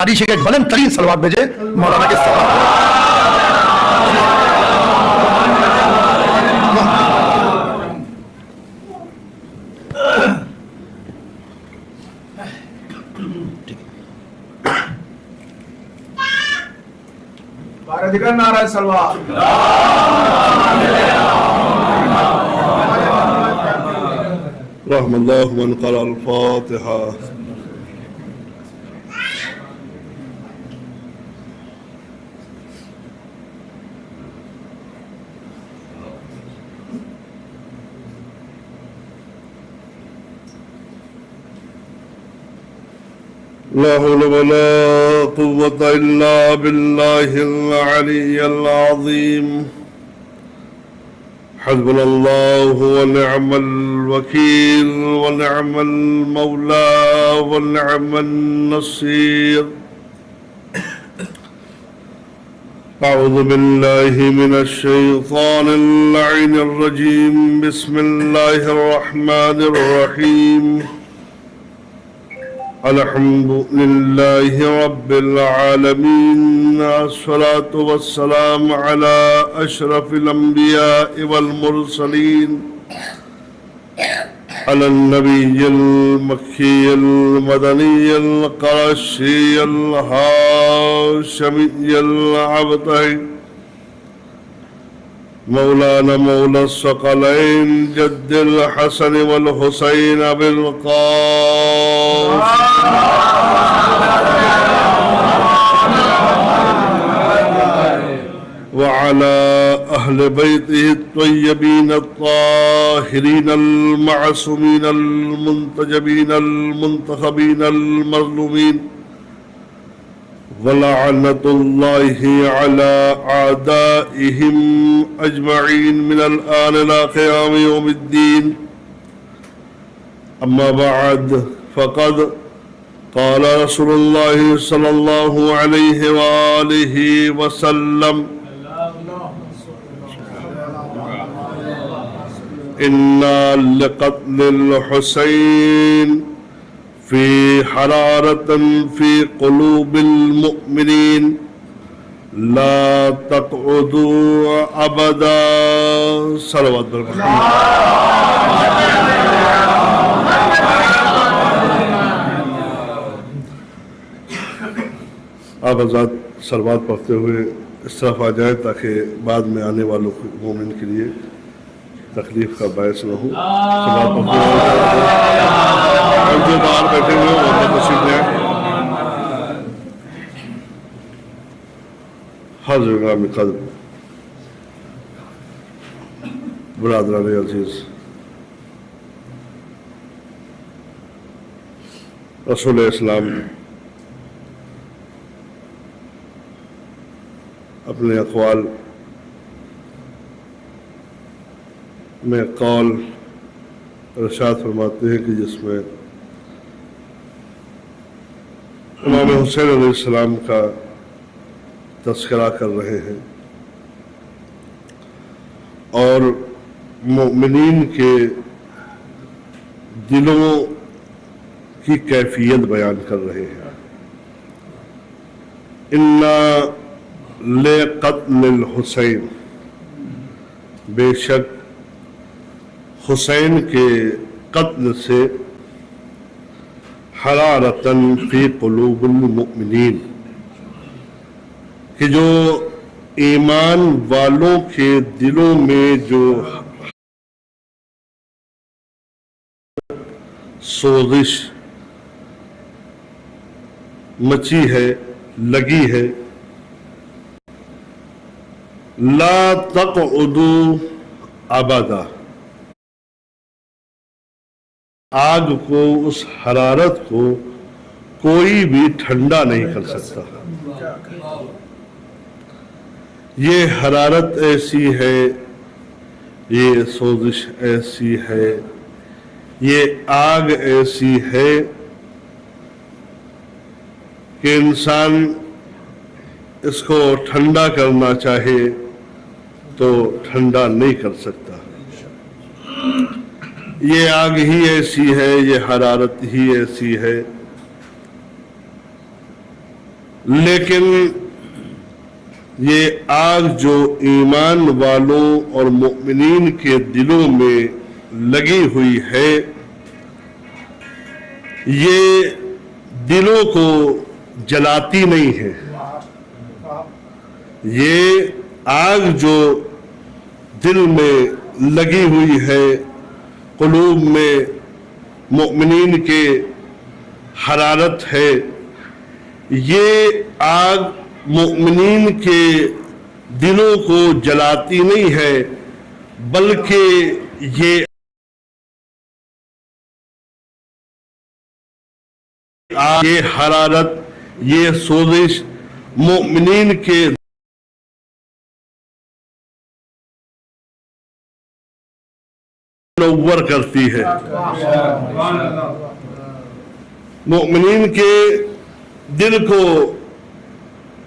تاریخ کے ایک بلند ترین صلوات بھیجے مولانا کے ساتھ. دیگر نعرہ سلوات. رحم اللہ من قرأ الفاتحہ. لا حول ولا قوة إلا بالله العلي العظيم. حسبنا الله ونعم الوكيل ونعم المولى ونعم النصير. أعوذ بالله من الشيطان اللعين الرجيم. بسم الله الرحمن الرحيم. الحمد لله رب العالمين. الصلاة والسلام على أشرف الأنبياء والمرسلين، على النبي المكي المدني القرشي الهاشمي العبدي مولانا مولى الثقلين جد الحسن والحسين بالقاف وعلى أهل بيته الطيبين الطاهرين المعصومين المنتجبين المنتخبين المظلومين، ولعنة الله على أعدائهم أجمعين من الآن إلى قيام يوم الدين. أما بعد، فقد قال رسول الله صلى الله عليه وآله وسلم: إن لقتل الحسين في حرارة في قلوب المؤمنين لا تقعدوا أبدا. صلوات محمد. آپ حضرات صلوات پڑھتے ہوئے اس طرف آ جائیں تاکہ بعد میں آنے والوں مومن کے لیے تکلیف کا باعث نہ ہو. صلوات پڑھتے ہوئے جو باہر بیٹھے ہوئے وہ اپنا تشریف لیں. حاضر گرامی قدر برادران عزیز، رسول اسلام اپنے اقوال میں قول ارشاد فرماتے ہیں کہ جس میں امام حسین علیہ السلام کا تذکرہ کر رہے ہیں اور مومنین کے دلوں کی کیفیت بیان کر رہے ہیں. اِنَّا لِقَتْلِ الْحُسَيْن، بے شک حسین کے قتل سے حرارتاً فی قلوب المؤمنین، کہ جو ایمان والوں کے دلوں میں جو سوزش مچی ہے، لگی ہے، لا تقعدوا ابدا، آگ کو، اس حرارت کو کوئی بھی ٹھنڈا نہیں کر سکتا. یہ حرارت ایسی ہے، یہ سوزش ایسی ہے، یہ آگ ایسی ہے کہ انسان اس کو ٹھنڈا کرنا چاہے تو ٹھنڈا نہیں کر سکتا. یہ آگ ہی ایسی ہے، یہ حرارت ہی ایسی ہے لیکن یہ آگ جو ایمان والوں اور مؤمنین کے دلوں میں لگی ہوئی ہے، یہ دلوں کو جلاتی نہیں ہے. یہ آگ جو دل میں لگی ہوئی ہے، قلوب میں مؤمنین کے حرارت ہے، یہ آگ مؤمنین کے دلوں کو جلاتی نہیں ہے، بلکہ یہ آگ، یہ حرارت، یہ سوزش مؤمنین کے منور کرتی ہے. مؤمنین کے دل کو،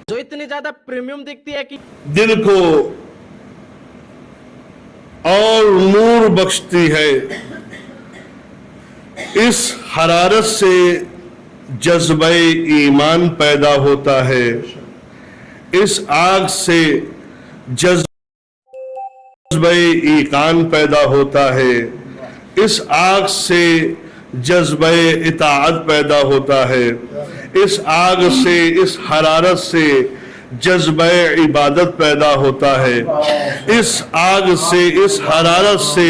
جو اتنی زیادہ پریمیم دکھتی ہے کہ دل کو اور نور بخشتی ہے. اس حرارت سے جذبہ ایمان پیدا ہوتا ہے، اس آگ سے جذبہ ایقان پیدا ہوتا ہے، اس آگ سے جذبہ اطاعت پیدا ہوتا ہے، اس آگ سے، اس حرارت سے جذبہ عبادت پیدا ہوتا ہے، اس آگ سے، اس حرارت سے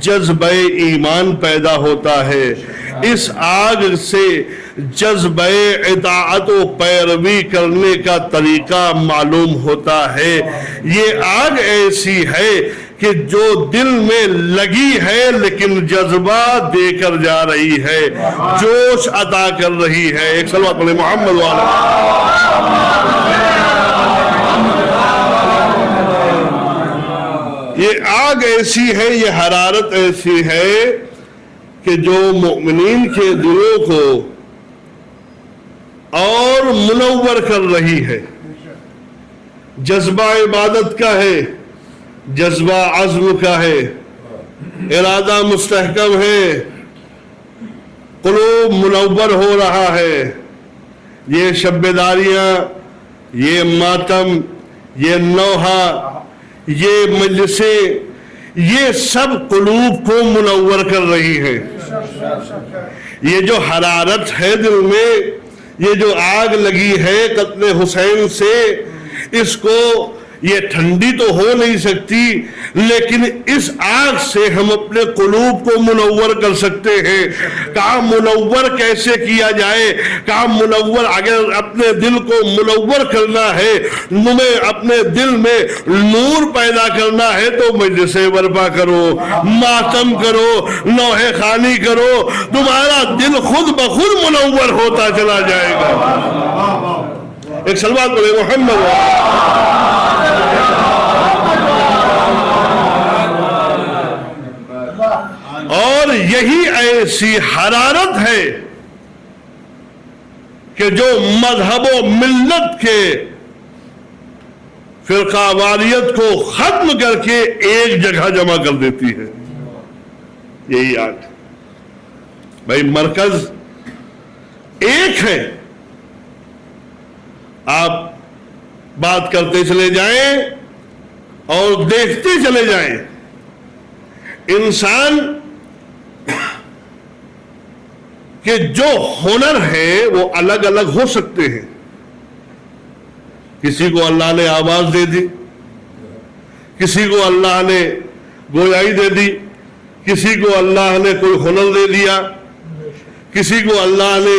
جذبہ ایمان پیدا ہوتا ہے، اس آگ سے جذبہ اطاعت و پیروی کرنے کا طریقہ معلوم ہوتا ہے. یہ آگ ایسی ہے کہ جو دل میں لگی ہے لیکن جذبہ دے کر جا رہی ہے، جوش عطا کر رہی ہے. ایک صلوات پڑھیں محمد والا. یہ آگ ایسی ہے، یہ حرارت ایسی ہے کہ جو مؤمنین کے دلوں کو اور منور کر رہی ہے. جذبہ عبادت کا ہے، جذبہ عزم کا ہے، ارادہ مستحکم ہے، قلوب منور ہو رہا ہے. یہ شبیداریاں، یہ ماتم، یہ نوحہ، یہ مجلسیں، یہ سب قلوب کو منور کر رہی ہے. یہ جو حرارت ہے دل میں، یہ جو آگ لگی ہے قتل حسین سے، اس کو، یہ ٹھنڈی تو ہو نہیں سکتی، لیکن اس آگ سے ہم اپنے قلوب کو منور کر سکتے ہیں. کہاں منور کیسے کیا جائے؟ کہاں منور، اگر اپنے دل کو منور کرنا ہے، تمہیں اپنے دل میں نور پیدا کرنا ہے تو مجلسیں برپا کرو، ماتم کرو، نوحہ خوانی کرو، تمہارا دل خود بخود منور ہوتا چلا جائے گا. ایک صلوات پڑھیں محمد. اور یہی ایسی حرارت ہے کہ جو مذہب و ملت کے فرقہ واریت کو ختم کر کے ایک جگہ جمع کر دیتی ہے. یہی آگ. بھائی مرکز ایک ہے، آپ بات کرتے چلے جائیں اور دیکھتے چلے جائیں. انسان کہ جو ہنر ہے وہ الگ الگ ہو سکتے ہیں. کسی کو اللہ نے آواز دے دی، کسی کو اللہ نے گویائی دے دی، کسی کو اللہ نے کوئی ہنر دے دیا، کسی کو اللہ نے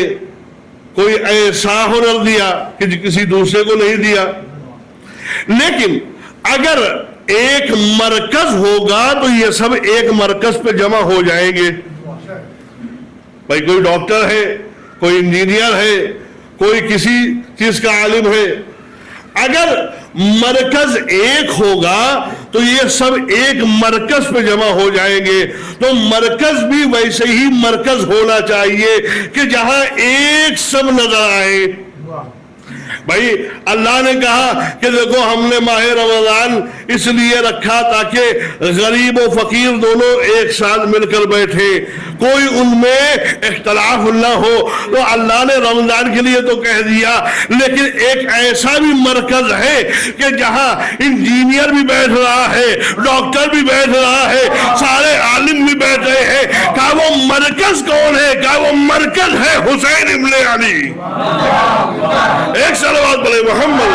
کوئی ایسا ہنر دیا کہ کسی دوسرے کو نہیں دیا. لیکن اگر ایک مرکز ہوگا تو یہ سب ایک مرکز پہ جمع ہو جائیں گے. بھائی کوئی ڈاکٹر ہے، کوئی انجینئر ہے، کوئی کسی چیز کا عالم ہے. اگر مرکز ایک ہوگا تو یہ سب ایک مرکز پہ جمع ہو جائیں گے. تو مرکز بھی ویسے ہی مرکز ہونا چاہیے کہ جہاں ایک سب نظر آئے. بھائی اللہ نے کہا کہ دیکھو ہم نے ماہ رمضان اس لیے رکھا تاکہ غریب و فقیر دونوں ایک ساتھ مل کر بیٹھے، کوئی ان میں اختلاف نہ ہو، تو اللہ نے رمضان کے لیے تو کہہ دیا، لیکن ایک ایسا بھی مرکز ہے کہ جہاں انجینئر بھی بیٹھ رہا ہے، ڈاکٹر بھی بیٹھ رہا ہے، سارے عالم بھی بیٹھ رہے ہیں، کہا وہ مرکز کون ہے؟ کہا وہ مرکز ہے حسین ابن علی۔ ایک صلوات بولے محمد۔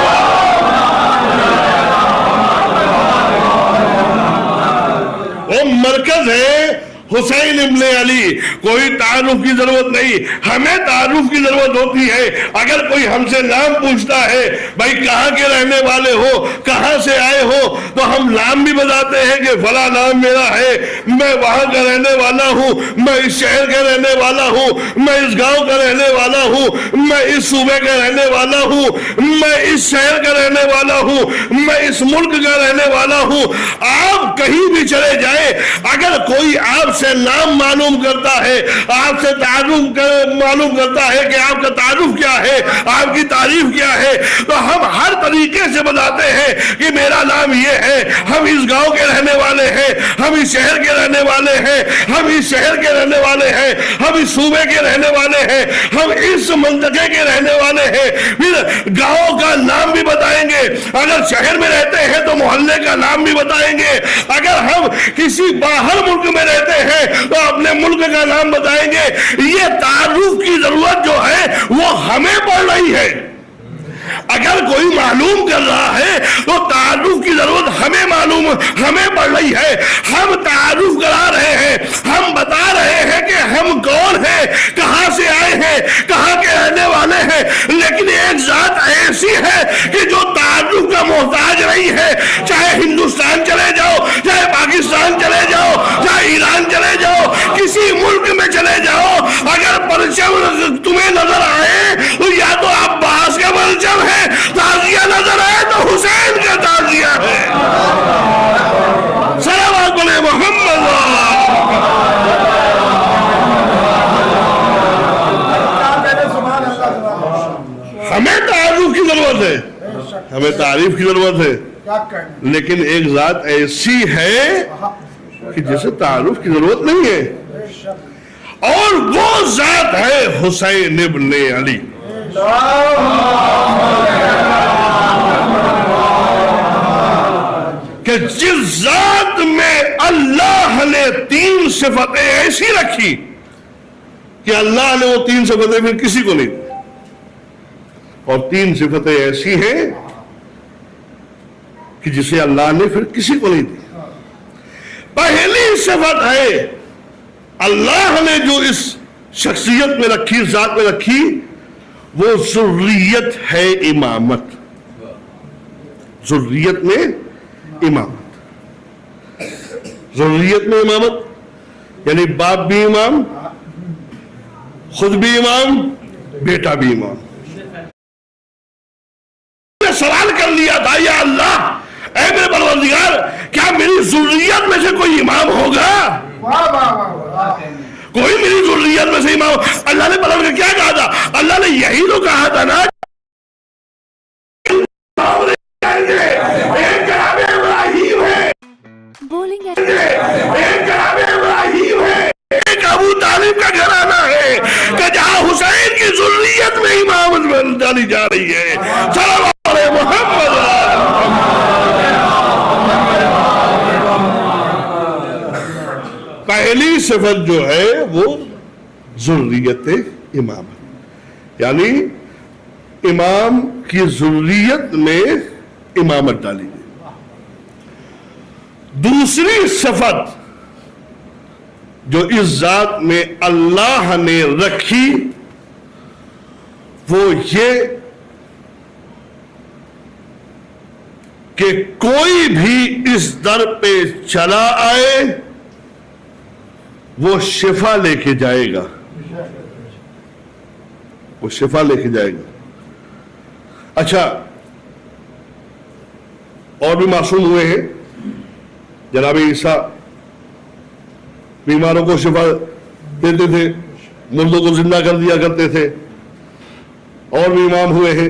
وہ مرکز ہے حسین ابن علی، کوئی تعارف کی ضرورت نہیں، ہمیں تعارف کی ضرورت ہوتی ہے۔ اگر کوئی ہم سے نام پوچھتا ہے بھائی کہاں کے رہنے والے ہو، کہاں سے آئے ہو، تو ہم نام بھی بتاتے ہیں کہ فلاں نام میرا ہے، میں وہاں کا رہنے والا ہوں، میں اس شہر کا رہنے والا ہوں، میں اس گاؤں کا رہنے والا ہوں، میں اس صوبے کا رہنے والا ہوں، میں اس شہر کا رہنے والا ہوں، میں اس ملک کا رہنے والا ہوں۔ آپ کہیں بھی چلے جائیں، اگر کوئی آپ سے نام معلوم کرتا ہے، آپ سے تعارف معلوم کرتا ہے کہ آپ کا تعارف کیا ہے، آپ کی تعریف کیا ہے، تو ہم ہر طریقے سے بتاتے ہیں کہ میرا نام یہ ہے، ہم اس گاؤں کے رہنے والے ہیں، ہم اس شہر کے رہنے والے ہیں، ہم اس شہر کے رہنے والے ہیں، ہم اس صوبے کے رہنے والے ہیں، ہم اس منطقے کے رہنے والے ہیں۔ پھر گاؤں کا نام بھی بتائیں گے، اگر شہر میں رہتے ہیں تو محلے کا نام بھی بتائیں گے، اگر ہم کسی باہر ملک میں رہتے ہیں تو اپنے ملک کا نام بتائیں گے۔ یہ تعارف کی ضرورت جو ہے وہ ہمیں پڑ رہی ہے۔ اگر کوئی معلوم کر رہا ہے تو تعارف کی ضرورت ہمیں پڑ رہی ہے۔ ہم تعارف کرا رہے ہیں، ہم بتا رہے ہیں کہ ہم کون ہیں، کہاں سے آئے ہیں، کہاں کے رہنے والے ہیں، لیکن ایک ذات ایسی ہے کہ جو تعارف کا محتاج نہیں ہے۔ چاہے ہندوستان چلے جاؤ، چاہے پاکستان چلے جاؤ، چاہے ایران چلے جاؤ، کسی ملک میں چلے جاؤ، اگر پرچم تمہیں نظر آئے تو یا تو عباس کا پرچم ہے، تازیہ نظر آئے تو حسین کا تازیہ ہے۔ صلوات بولے محمد۔ ہمیں تعارف کی ضرورت ہے، ہمیں تعریف کی ضرورت ہے، لیکن ایک ذات ایسی ہے کہ جسے تعارف کی ضرورت نہیں ہے، اور وہ ذات ہے حسین ابن علی۔ کہ جس ذات میں اللہ نے 3 صفتیں ایسی رکھی کہ اللہ نے وہ 3 صفتیں پھر کسی کو نہیں دی، اور 3 صفتیں ایسی ہیں کہ جسے اللہ نے پھر کسی کو نہیں دی۔ پہلی صفت ہے اللہ نے جو اس شخصیت میں رکھی، ذات میں رکھی، وہ ذریت ہے امامت۔ ذریت میں امامت، ذریت میں امامت یعنی باپ بھی امام، خود بھی امام، بیٹا بھی امام۔ میں سوال کر لیا تھا یا اللہ اے میرے پروردگار، کیا میری ذریت میں سے کوئی امام ہوگا؟ کوئی میری ذریت میں سے امام؟ اللہ نے بلند کر کیا کہا تھا؟ اللہ نے یہی تو کہا تھا نا، ایک جناب ابراہیم ہے، ایک جناب ابراہیم ہے، ایک ابو طالب کا گھرانہ ہے کہ جہاں حسین کی ذریت میں امامت ڈالی جا رہی ہے۔ صلوات علی محمد۔ پہلی صفت جو ہے وہ ذریت امامت، یعنی امام کی ذریت میں امامت ڈالی گئی۔ دوسری صفت جو اس ذات میں اللہ نے رکھی وہ یہ کہ کوئی بھی اس در پہ چلا آئے وہ شفا لے کے جائے گا، وہ شفا لے کے جائے گا۔ اچھا، اور بھی معصوم ہوئے ہیں، جناب عیسیٰ بیماروں کو شفا دیتے تھے، مردوں کو زندہ کر دیا کرتے تھے، اور بھی امام ہوئے ہیں،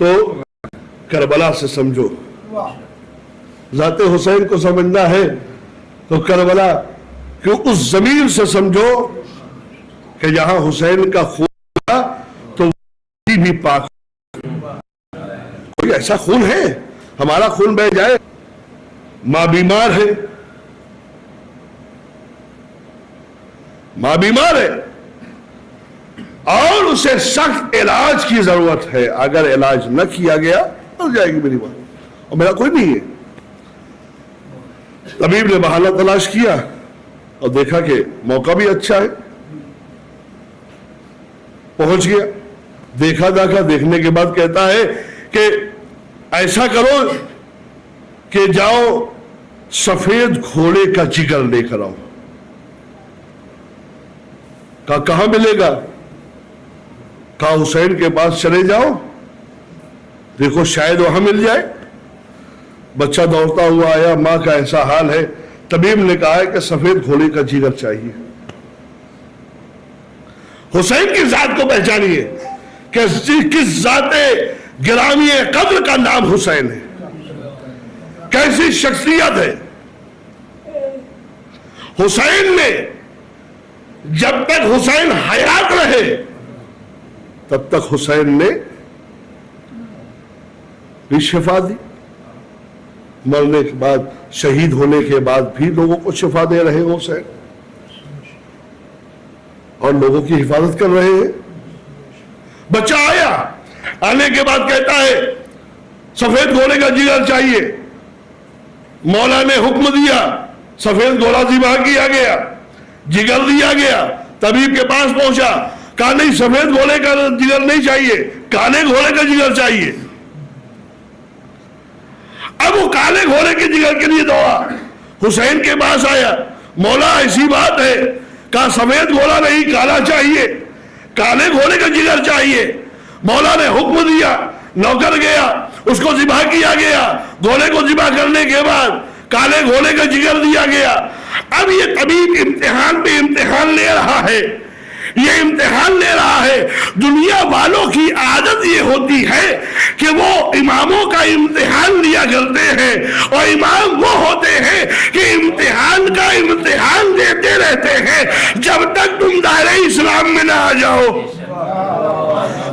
تو کربلا سے سمجھو. ذات حسین کو سمجھنا ہے تو کربلا کہ اس زمین سے سمجھو کہ جہاں حسین کا خون تھا تو وہ بھی پاک. کوئی ایسا خون ہے ہمارا خون بہ جائے؟ ماں بیمار ہے، ماں بیمار ہے اور اسے سخت علاج کی ضرورت ہے. اگر علاج نہ کیا گیا مر جائے گی میری ماں، اور میرا کوئی نہیں ہے. طبیب نے بہانہ تلاش کیا اور دیکھا کہ موقع بھی اچھا ہے، پہنچ گیا. دیکھنے کے بعد کہتا ہے کہ ایسا کرو کہ جاؤ سفید گھوڑے کا جگر لے کر آؤ. کہا کہاں ملے گا؟ کہا حسین کے پاس چلے جاؤ، دیکھو شاید وہاں مل جائے. بچہ دوڑتا ہوا آیا، ماں کا ایسا حال ہے. طبیب نے کہا ہے کہ سفید گھوڑے کا جگر چاہیے. حسین کی ذات کو پہچانیے کہ کس ذات گرامی قدر کا نام حسین ہے، کیسی شخصیت ہے. حسین نے جب تک حسین حیات رہے تب تک حسین نے بھی شفا دی. مرنے کے بعد، شہید ہونے کے بعد بھی لوگوں کو شفا دے رہے ہیں حسین، اور لوگوں کی حفاظت کر رہے ہیں. بچہ آیا، آنے کے بعد کہتا ہے سفید گھوڑے کا جگر چاہیے. مولا نے حکم دیا، سفید گھوڑا ذبح کیا گیا، جگر دیا گیا. طبیب کے پاس پہنچا، کہا نہیں سفید گھوڑے کا جگر نہیں چاہیے، کالے گھوڑے کا جگر چاہیے. اب وہ کالے گھوڑے کے جگر کے لیے دوڑا، حسین کے پاس آیا. مولا ایسی بات ہے، کہا سفید گھوڑا نہیں کالا چاہیے، کالے گھوڑے کا جگر چاہیے. مولا نے حکم دیا، نوکر گیا، اس کو ذبح کیا گیا. گھوڑے کو ذبح کرنے کے بعد کالے گھوڑے کا جگر دیا گیا. اب یہ طبیب امتحان پہ امتحان لے رہا ہے، یہ امتحان لے رہا ہے. دنیا والوں کی عادت یہ ہوتی ہے کہ وہ اماموں کا امتحان لیا کرتے ہیں، اور امام وہ ہوتے ہیں کہ امتحان کا امتحان دیتے رہتے ہیں جب تک تم دائرہ اسلام میں نہ آ جاؤ.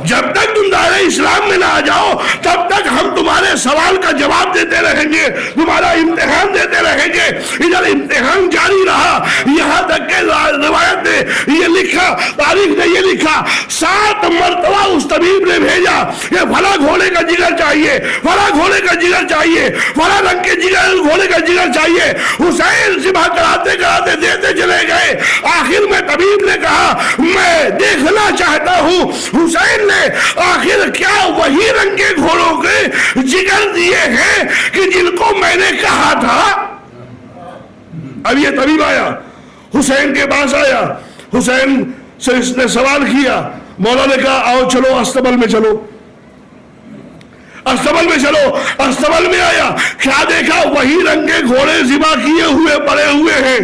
جب تک تم دائرہ اسلام میں نہ آ جاؤ تب تک ہم تمہارے سوال کا جواب دیتے رہیں گے، تمہارا امتحان دیتے رہیں گے. ادھر امتحان جاری رہا، یہاں تک کہ روایت نے یہ لکھا، تاریخ نے یہ لکھا، 7 مرتبہ اس طبیب نے بھیجا کہ فلاں گھوڑے کا جگر چاہیے، فلاں گھوڑے کا جگر چاہیے، فلاں رنگ کے جگر گھوڑے کا جگر چاہیے. حسین ذبح کراتے کراتے دیتے چلے گئے. آخر میں طبیب نے کہا میں دیکھنا چاہتا ہوں. حسین نے آخر کیا وہی رنگ کے گھوڑوں کے جگر دیے ہیں کہ جن کو میں نے کہا تھا. اب یہ طبیب آیا، حسین کے پاس آیا، حسین سے اس نے سوال کیا. مولا نے کہا آؤ چلو استبل میں چلو، استبل میں چلو. استبل میں آیا، کیا دیکھا وہی رنگ کے گھوڑے ذبح کیے ہوئے پڑے ہوئے ہیں،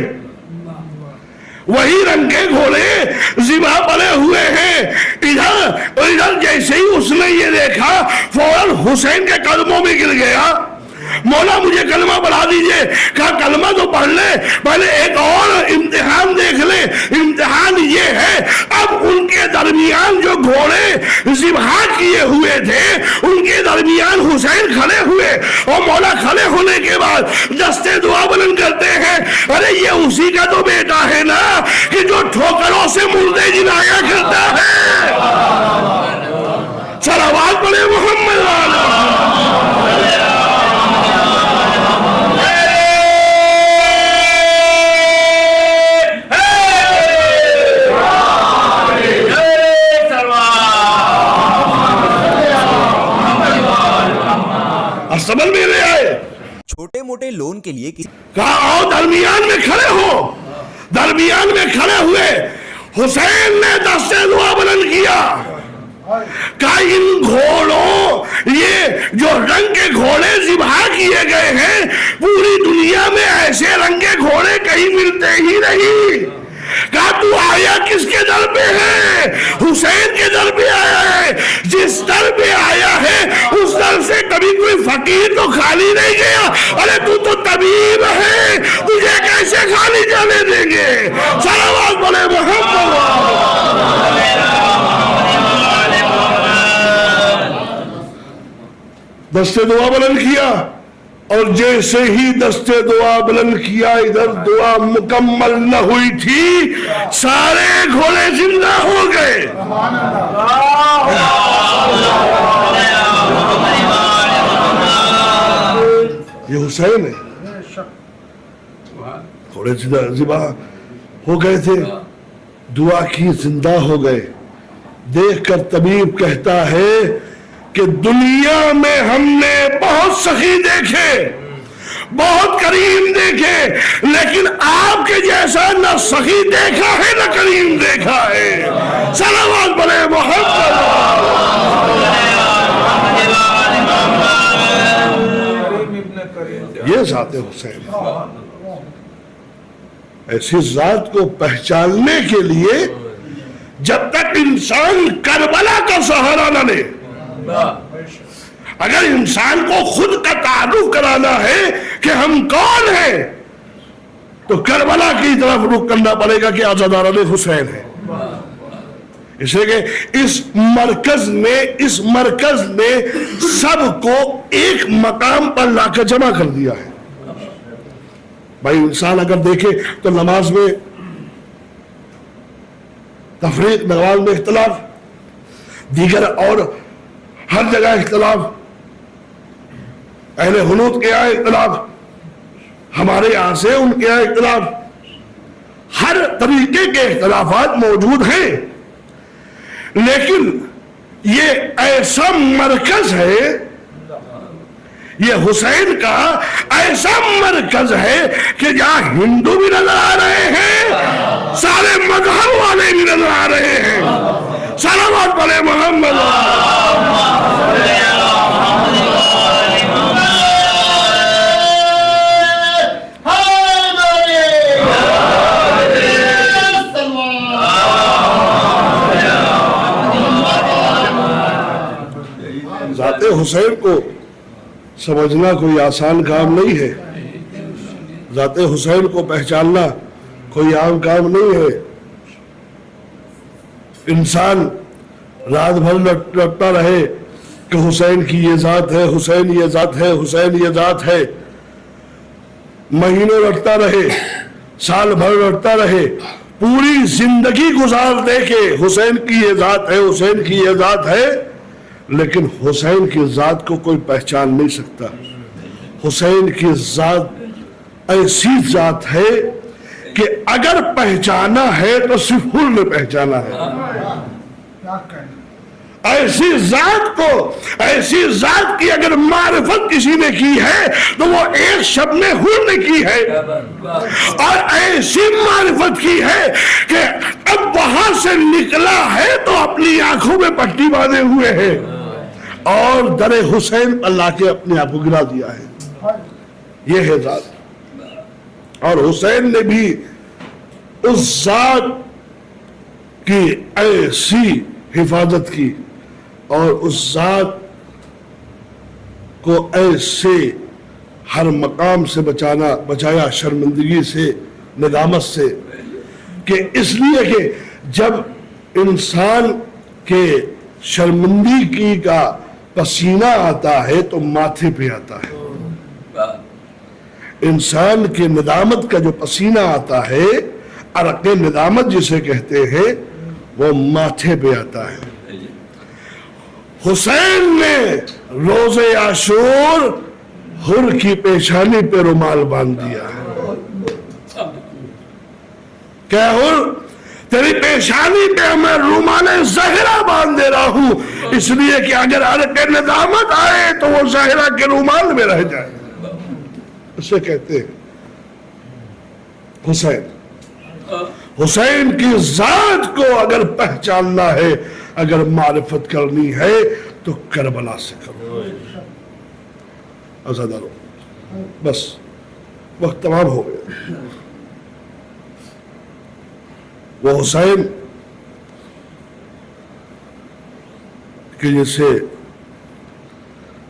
وہی رنگ کے گھوڑے ذبح پڑے ہوئے ہیں. ادھر جیسے ہی اس نے یہ دیکھا فوراً حسین کے قدموں میں گر گیا. مولا مجھے کلمہ پڑھا دیجئے. کہا کلمہ تو پڑھ لے، پہلے ایک اور امتحان دیکھ لے. امتحان یہ ہے اب ان کے درمیان جو گھوڑے ذبح کیے ہوئے تھے ان کے درمیان حسین کھڑے ہوئے، اور مولا کھڑے ہونے کے بعد دستے دعا بلند کرتے ہیں ارے یہ اسی کا تو بیٹا ہے نا کہ جو ٹھوکروں سے مردے جلایا کرتا ہے. صلوات پڑھے محمد والا. استبل میں لے آئے. چھوٹے موٹے لون کے لیے کہا آؤ درمیان میں کھڑے ہو. درمیان میں کھڑے ہوئے حسین نے دستے دعا بلند کیا. کہا ان گھوڑوں، یہ جو رنگ کے گھوڑے ذبح کیے گئے ہیں پوری دنیا میں ایسے رنگ کے گھوڑے کہیں ملتے ہی نہیں. کہا تو آیا کس کے در پہ ہے؟ حسین کے در پہ آیا ہے. جس در پہ آیا ہے کبھی کوئی فقیر تو خالی نہیں گیا. ارے تو طبیب ہے, تجھے کیسے خالی جانے دیں گے؟ صلوات بولے محمد. دستے دعا بلند کیا, اور جیسے ہی دستے دعا بلند کیا, ادھر دعا مکمل نہ ہوئی تھی, سارے گھوڑے زندہ ہو گئے. یہ حسین ہے, گھوڑے ذبح ہو گئے تھے, دعا کی زندہ ہو گئے. دیکھ کر طبیب کہتا ہے کہ دنیا میں ہم نے بہت سخی دیکھے, بہت کریم دیکھے, لیکن آپ کے جیسا نہ سخی دیکھا ہے نہ کریم دیکھا ہے. صلوات بولے محمد. یہ ذات حسین, ایسی ذات کو پہچاننے کے لیے جب تک انسان کربلا کا سہارا نہ لے, اگر انسان کو خود کا تعارف کرانا ہے کہ ہم کون ہیں, تو کربلا کی طرف رخ کرنا پڑے گا کہ آزاداران حسین ہے. اس لیے کہ اس مرکز نے سب کو ایک مقام پر لا کر جمع کر دیا ہے. بھائی انسان اگر دیکھے تو نماز میں تفریق, نماز میں اختلاف, دیگر اور ہر جگہ اختلاف, اہل حنوت کے یہاں اختلاف, ہمارے یہاں سے ان کے یہاں اختلاف, ہر طریقے کے اختلافات موجود ہیں. لیکن یہ ایسا مرکز ہے, یہ حسین کا ایسا مرکز ہے کہ جہاں ہندو بھی نظر آ رہے ہیں, سارے مذہب والے بھی نظر آ رہے ہیں. صلوات بولے محمد. ذات حسین کو سمجھنا کوئی آسان کام نہیں ہے, ذات حسین کو پہچاننا کوئی عام کام نہیں ہے. انسان رات بھر لڑتا رہے کہ حسین کی یہ ذات ہے, حسین یہ ذات ہے, حسین یہ ذات ہے, مہینوں لڑتا رہے, سال بھر لڑتا رہے, پوری زندگی گزار دے کہ حسین کی یہ ذات ہے, حسین کی یہ ذات ہے, لیکن حسین کی ذات کو کوئی پہچان نہیں سکتا. حسین کی ذات ایسی ذات ہے کہ اگر پہچانا ہے تو صرف حر نے پہچانا ہے. ایسی ذات کی اگر معرفت کسی نے کی ہے تو وہ ایک شب میں حر نے کی ہے, اور ایسی معرفت کی ہے کہ اب وہاں سے نکلا ہے تو اپنی آنکھوں میں پٹی باندھے ہوئے ہیں, اور در حسین اللہ کے اپنے آپ کو گرا دیا ہے. یہ ہے ذات. اور حسین نے بھی اس ذات کی ایسی حفاظت کی, اور اس ذات کو ایسے ہر مقام سے بچایا, شرمندگی سے, ندامت سے, کہ اس لیے کہ جب انسان کے شرمندگی کا پسینہ آتا ہے تو ماتھے پہ آتا ہے. انسان کے ندامت کا جو پسینہ آتا ہے, عرق ندامت جسے کہتے ہیں, وہ ماتھے پہ آتا ہے. حسین نے روز عاشور حر کی پیشانی پہ رومال باندھ دیا. کیا حر, تیری پیشانی پہ میں رومال زہرا باندھ دے رہا ہوں, اس لیے کہ اگر عرق ندامت آئے تو وہ زہرا کے رومال میں رہ جائے. اسے کہتے ہیں حسین. حسین کی ذات کو اگر پہچاننا ہے, اگر معرفت کرنی ہے, تو کربلا سے کرو. عزادارو, بس وقت تمام ہو گیا. وہ حسین کہ جسے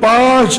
5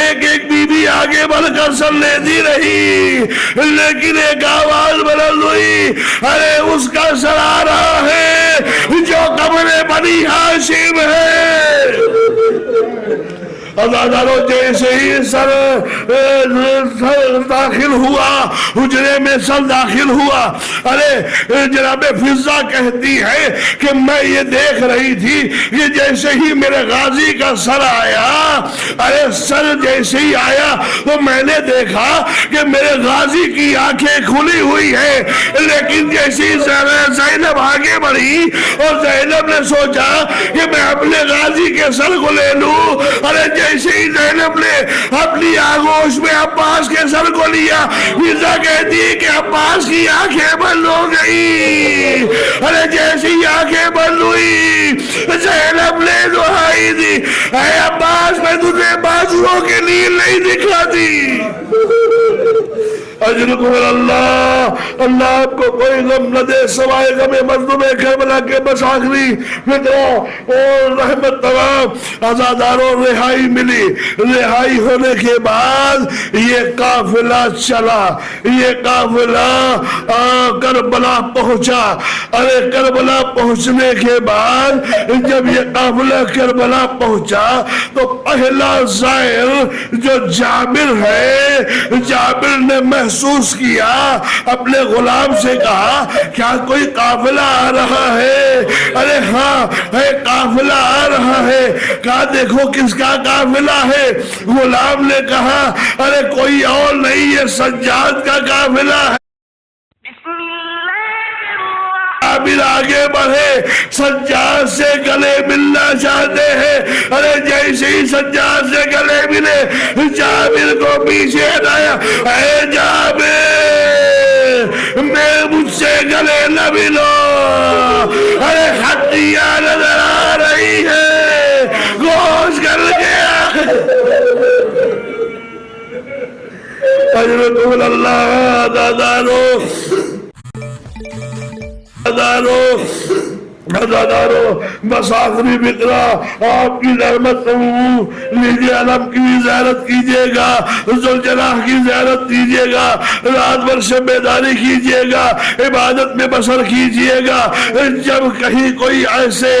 ایک ایک بیوی آگے بڑھ کر سر لیتی رہی، لیکن ایک آواز بلند ہوئی، ارے اس کا سر آ رہا ہے جو قبر بنی ہاشم ہے۔ عزادارو جیسے ہی سر داخل ہوا، حجرے میں سر داخل ہوا، ارے جناب فضہ کہتی ہے کہ میں یہ دیکھ رہی تھی کہ جیسے ہی میرے غازی کا سر آیا، ارے سر جیسے ہی آیا تو میں نے دیکھا کہ میرے غازی کی آنکھیں کھلی ہوئی ہے، لیکن جیسے ہی زینب آگے بڑھی اور زینب نے سوچا کہ میں اپنے غازی کے سر کو لے لوں، ارے جیسے ہی زینب نے اپنی آغوش میں عباس کے سر کو لیا، فضہ کہتی ہے کہ عباس کی آنکھیں بند ہو گئی، ارے جیسے ہی آنکھیں بند ہوئی زینب نے دعائی دی، اے عباس میں تجھے بازوؤں کے نیل نہیں دکھاتی۔ اجرکم اللہ، اللہ آپ کو کوئی غم نہ دے سوائے غم مظلوم کربلا کے، بس آخری فکرہ اور رحمت تمام عزاداروں رہائی ملی۔ رہائی ہونے کے بعد یہ قافلہ چلا، یہ قافلہ کربلا پہنچا۔ ارے کربلا پہنچنے کے بعد جب یہ قافلہ کربلا پہنچا تو پہلا زائر جو جابر ہے، جابر نے محسوس کیا، اپنے غلام سے کہا کیا کوئی قافلہ آ رہا ہے؟ ارے ہاں قافلہ آ رہا ہے۔ کہا دیکھو کس کا قافلہ ہے؟ غلام نے کہا ارے کوئی اور نہیں، یہ سجاد کا قافلہ ہے۔ عابر آگے بڑھے، سجاد سے گلے ملنا چاہتے ہیں، ارے جیسے ہی سجاد سے گلے ملے جابر کو پیچھے ہٹایا، اے جابر میں مجھ سے گلے نہ ملو، ارے ہڈیاں نظر آ رہی ہے، گوشت گل گیا۔ اجرکم اللہ عزادارو بس آخری فکرہ آپ کی رحمت لیجیے، علم کی زیارت کیجئے گا، ذوالجلال کی زیارت کیجئے گا، رات بھر شب بیداری کیجئے گا، عبادت میں بسر کیجئے گا۔ جب کہیں کوئی ایسے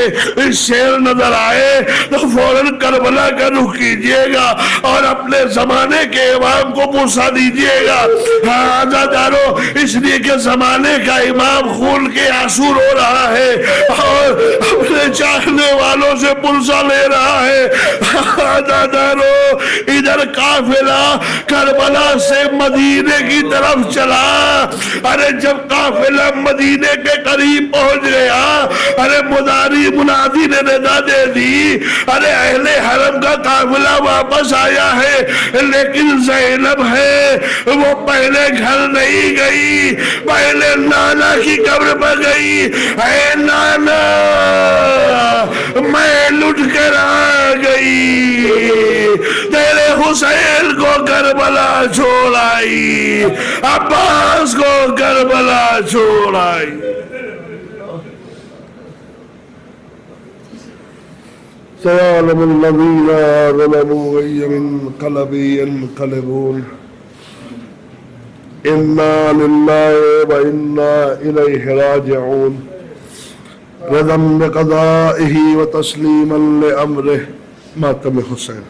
شیر نظر آئے تو فوراً کربلا کا رخ کیجئے گا اور اپنے زمانے کے امام کو پوچھا دیجئے گا۔ ہاں عزادارو اس لیے کہ زمانے کا امام خون کے آنسو رو رہا ہے اور اپنے چاہنے والوں سے پلسا لے رہا ہے۔ عزادارو ادھر قافلہ کربلا سے مدینے کی طرف چلا، ارے جب قافلہ مدینے کے قریب پہنچ گیا، ارے منادی نے ندا دے دی، ارے اہل حرم کا قافلہ واپس آیا ہے، لیکن زینب ہے وہ پہلے گھر نہیں گئی، پہلے نانا کی قبر پر گئی۔ اے نانا میں لٹ کر آ گئی، تیرے حسین کو کربلا چھوڑ آئی، عباس کو کربلا چھوڑ آئی۔ سيعلم الذين ظلموا أي منقلب ينقلبون إنا لله وإنا إليه راجعون رضا بقضائه وتسليما لأمره ماتم حسین۔